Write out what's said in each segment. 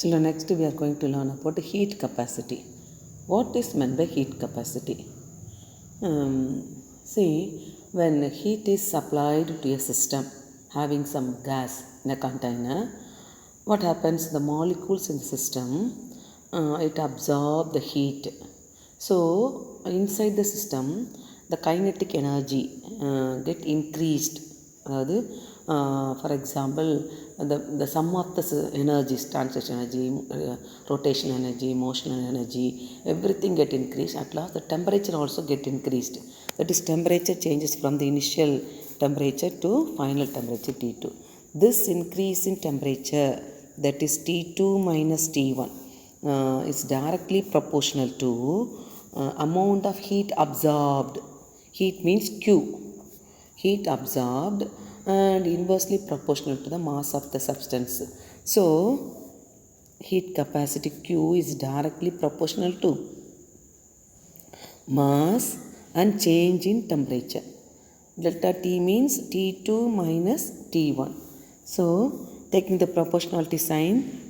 Children, next we are going to learn about heat capacity. What is meant by heat capacity? See, when heat is supplied to a system having some gas in a container, what happens? The molecules in the system, it absorb the heat. So, inside the system, the kinetic energy get increased. For example, the sum of the energies, transition energy, rotation energy, motional energy, everything get increased. At last, the temperature also get increased. That is, temperature changes from the initial temperature to final temperature T2. This increase in temperature, that is T2 minus T1, is directly proportional to amount of heat absorbed. Heat means Q. Heat absorbed and inversely proportional to the mass of the substance. So, heat capacity Q is directly proportional to mass and change in temperature. Delta T means T2 minus T1. So, taking the proportionality sign,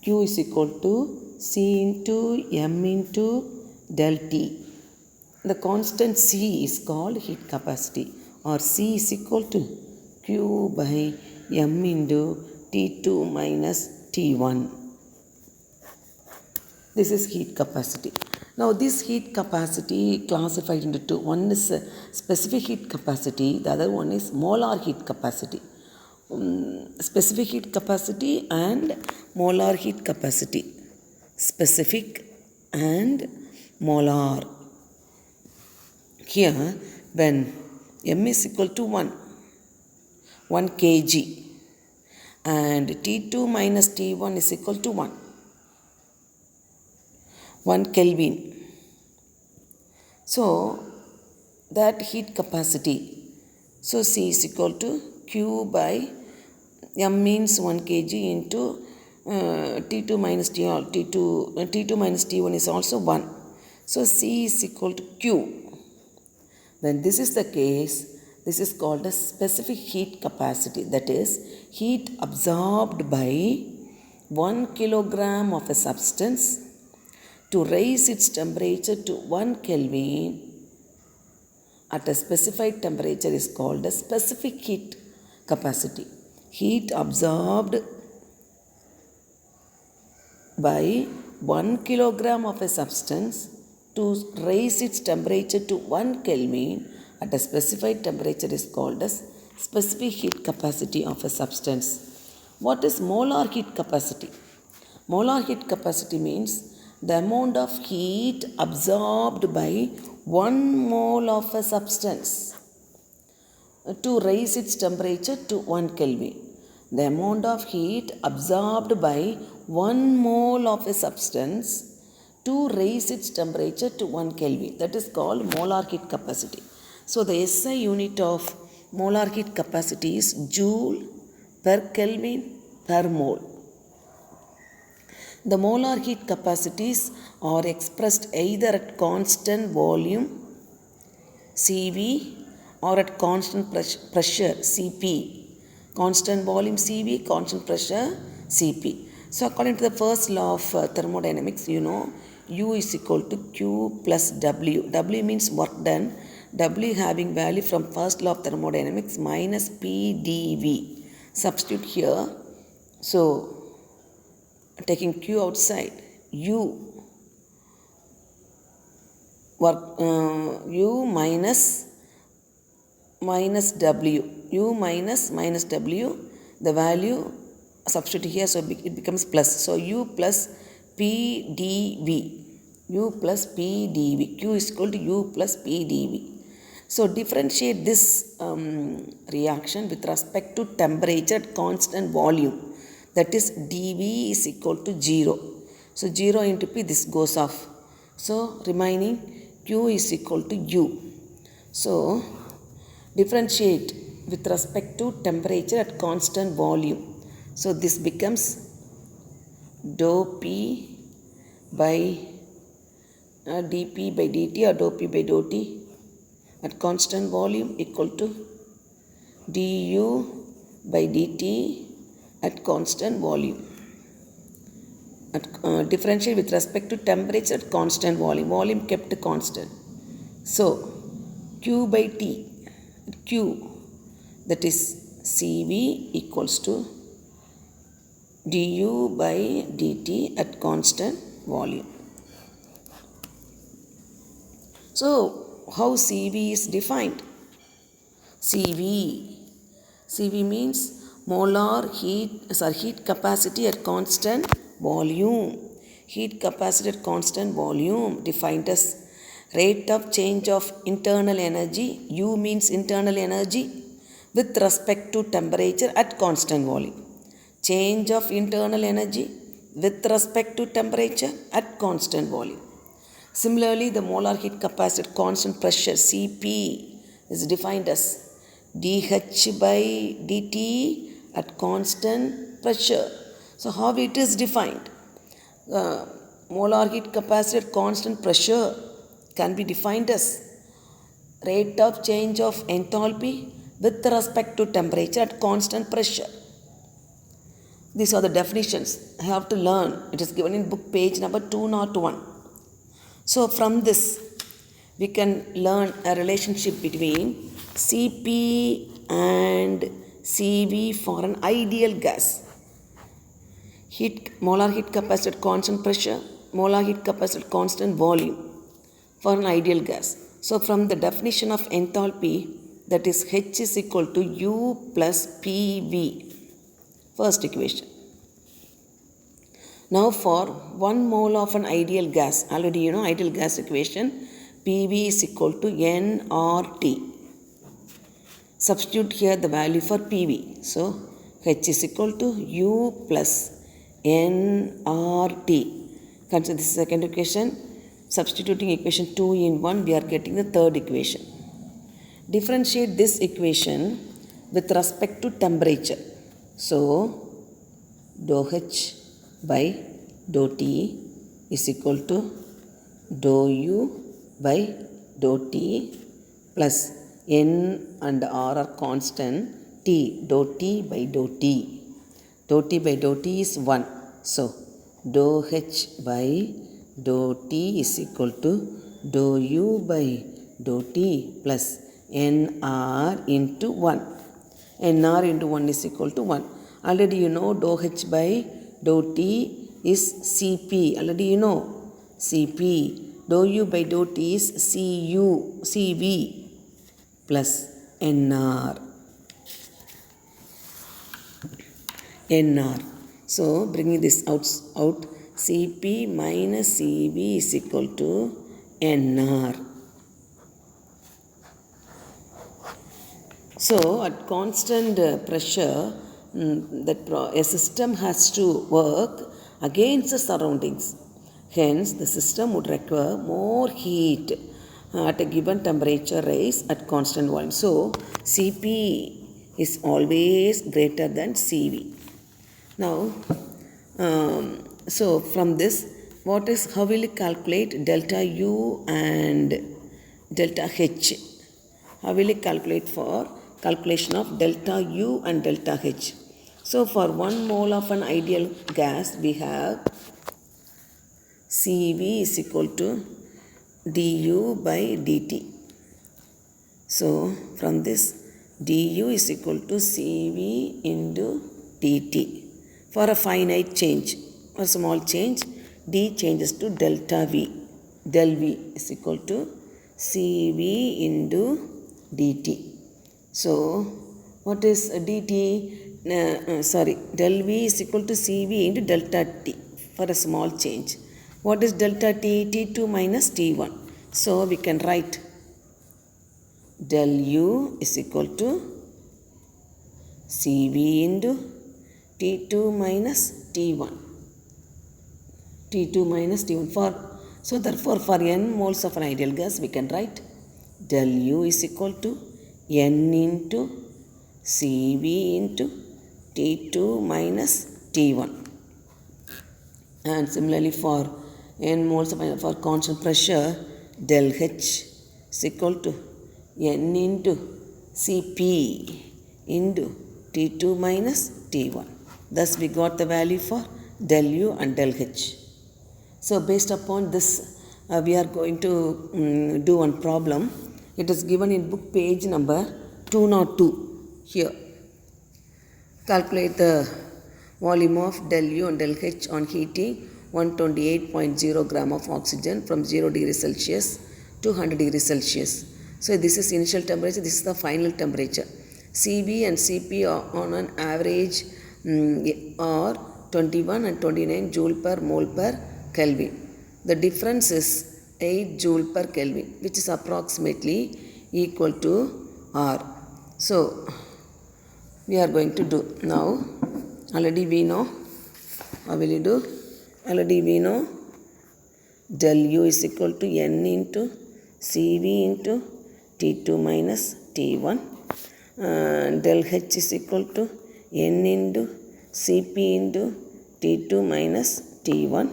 Q is equal to C into M into del T. The constant C is called heat capacity, or C is equal to Q by M into T2 minus T1. This is heat capacity. Now, this heat capacity classified into two. One is specific heat capacity, the other one is molar heat capacity. Specific heat capacity and molar heat capacity. Specific and molar. Here, when M is equal to 1 kg, and T2 minus T1 is equal to 1 Kelvin. So, that heat capacity, so C is equal to Q by M means 1 kg into T2 minus T1. T2 minus T1 is also 1. So, C is equal to Q. When this is the case, this is called a specific heat capacity. That is, heat absorbed by 1 kilogram of a substance to raise its temperature to 1 Kelvin at a specified temperature is called a specific heat capacity. Heat absorbed by 1 kilogram of a substance to raise its temperature to 1 Kelvin at a specified temperature is called as specific heat capacity of a substance. What is molar heat capacity? Molar heat capacity means the amount of heat absorbed by 1 mole of a substance to raise its temperature to 1 Kelvin. The amount of heat absorbed by 1 mole of a substance to raise its temperature to 1 Kelvin. That is called molar heat capacity. So, the SI unit of molar heat capacity is joule per Kelvin per mole. The molar heat capacities are expressed either at constant volume Cv or at constant pressure Cp. Constant volume Cv, constant pressure Cp. So, according to the first law of thermodynamics, you know, U is equal to Q plus W. W means work done. W having value from first law of thermodynamics minus P dV. Substitute here. So, taking Q outside, U work U minus W. U minus W. The value substitute here, so it becomes plus. So, U plus P dV. U plus P dV. Q is equal to U plus P dV. So, differentiate this reaction with respect to temperature at constant volume. That is, dV is equal to 0. So, 0 into P, this goes off. So, remaining Q is equal to U. So, differentiate with respect to temperature at constant volume. So, this becomes dou P by dP by dt or dou P by dou T at constant volume equal to du by dt at constant volume. differentiate with respect to temperature at constant volume. Volume kept constant. So Q by T, Q, that is CV equals to du by dt at constant volume. So how CV is defined? CV means molar heat capacity at constant volume. Heat capacity at constant volume defined as rate of change of internal energy. U means internal energy with respect to temperature at constant volume. Change of internal energy with respect to temperature at constant volume. Similarly, the molar heat capacity at constant pressure Cp is defined as dH by dt at constant pressure. So how it is defined? Molar heat capacity at constant pressure can be defined as rate of change of enthalpy with respect to temperature at constant pressure. These are the definitions I have to learn. It is given in book page number 201. So from this, we can learn a relationship between Cp and Cv for an ideal gas. Molar heat capacity at constant pressure, molar heat capacity at constant volume for an ideal gas. So from the definition of enthalpy, that is H is equal to U plus PV. First equation. Now for 1 mole of an ideal gas, already you know ideal gas equation, PV is equal to nRT. Substitute here the value for PV. So H is equal to U plus nRT. Consider this second equation. Substituting equation 2 in 1, we are getting the third equation. Differentiate this equation with respect to temperature. So dou H by dou T is equal to dou U by dou T plus N and R are constant, T, dou T by dou T. Dou T by dou T is 1. So dou H by dou T is equal to dou U by dou T plus NR into 1. NR into 1 is equal to 1. Already you know dou H by dou T is Cp. Already you know Cp. Dou U by dou T is Cv plus NR. So bringing this out Cp minus Cv is equal to NR. So at constant pressure, a system has to work against the surroundings. Hence, the system would require more heat at a given temperature rise at constant volume. So, Cp is always greater than Cv. Now, so from this, how will you calculate delta U and delta H? How will you calculate for calculation of delta U and delta H? So for 1 mole of an ideal gas, we have Cv is equal to du by dt. So from this, du is equal to Cv into dt. For a finite change or small change, d changes to delta V. Del V is equal to Cv into dt. So what is dt? Del V is equal to Cv into delta T for a small change. What is delta T? T2 minus T1. So we can write del U is equal to Cv into T2 minus T1. T2 minus T1. So therefore for n moles of an ideal gas, we can write del U is equal to n into Cv into T2 minus T1. And similarly for n moles for constant pressure, del H is equal to n into Cp into T2 minus T1. Thus we got the value for del U and del H. So based upon this, we are going to do one problem. It is given in book page number 202 here. Calculate the volume of del U and del H on heating 128.0 gram of oxygen from 0 degrees Celsius to 100 degrees Celsius. So this is initial temperature, this is the final temperature. Cv and Cp are on an average are 21 and 29 joule per mole per Kelvin. The difference is 8 joule per Kelvin, which is approximately equal to R. So we are going to do now. Already we know. How will you do? Already we know del U is equal to N into Cv into T2 minus T1. Del H is equal to N into Cp into T2 minus T1.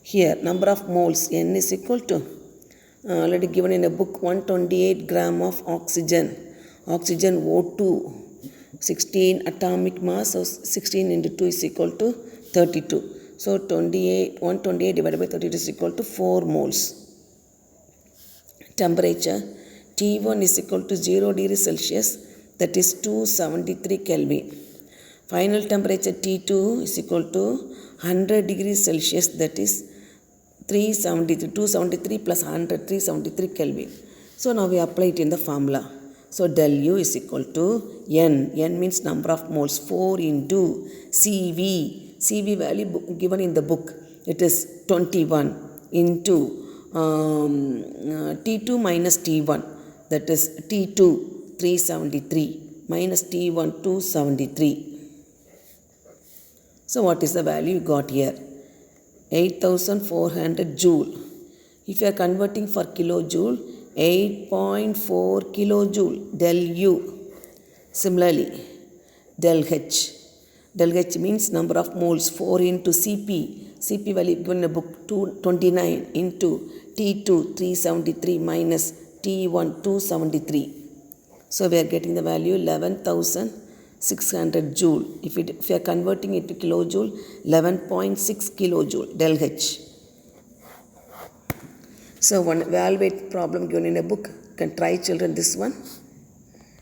Here number of moles N is equal to already given in a book 128 gram of oxygen. Oxygen O2 16 atomic mass, so 16 into 2 is equal to 32. So 128 divided by 32 is equal to 4 moles. Temperature T1 is equal to 0 degrees Celsius, that is 273 Kelvin. Final temperature T2 is equal to 100 degrees Celsius, that is 273 plus 100, 373 Kelvin. So now we apply it in the formula. So del U is equal to N. N means number of moles, 4 into Cv. Cv value given in the book. It is 21 into T2 minus T1. That is T2 373 minus T1 273. So what is the value you got here? 8400 joule. If you are converting for kilojoule, 8.4 kilojoule del U. Similarly, del H. Del H means number of moles, 4 into Cp. Cp value given in the book 229 into T2 373 minus T1 273. So we are getting the value 11,600 joule. If you are converting it to kilojoule, 11.6 kilojoule del H. So one evaluate problem given in a book. Can try children this one.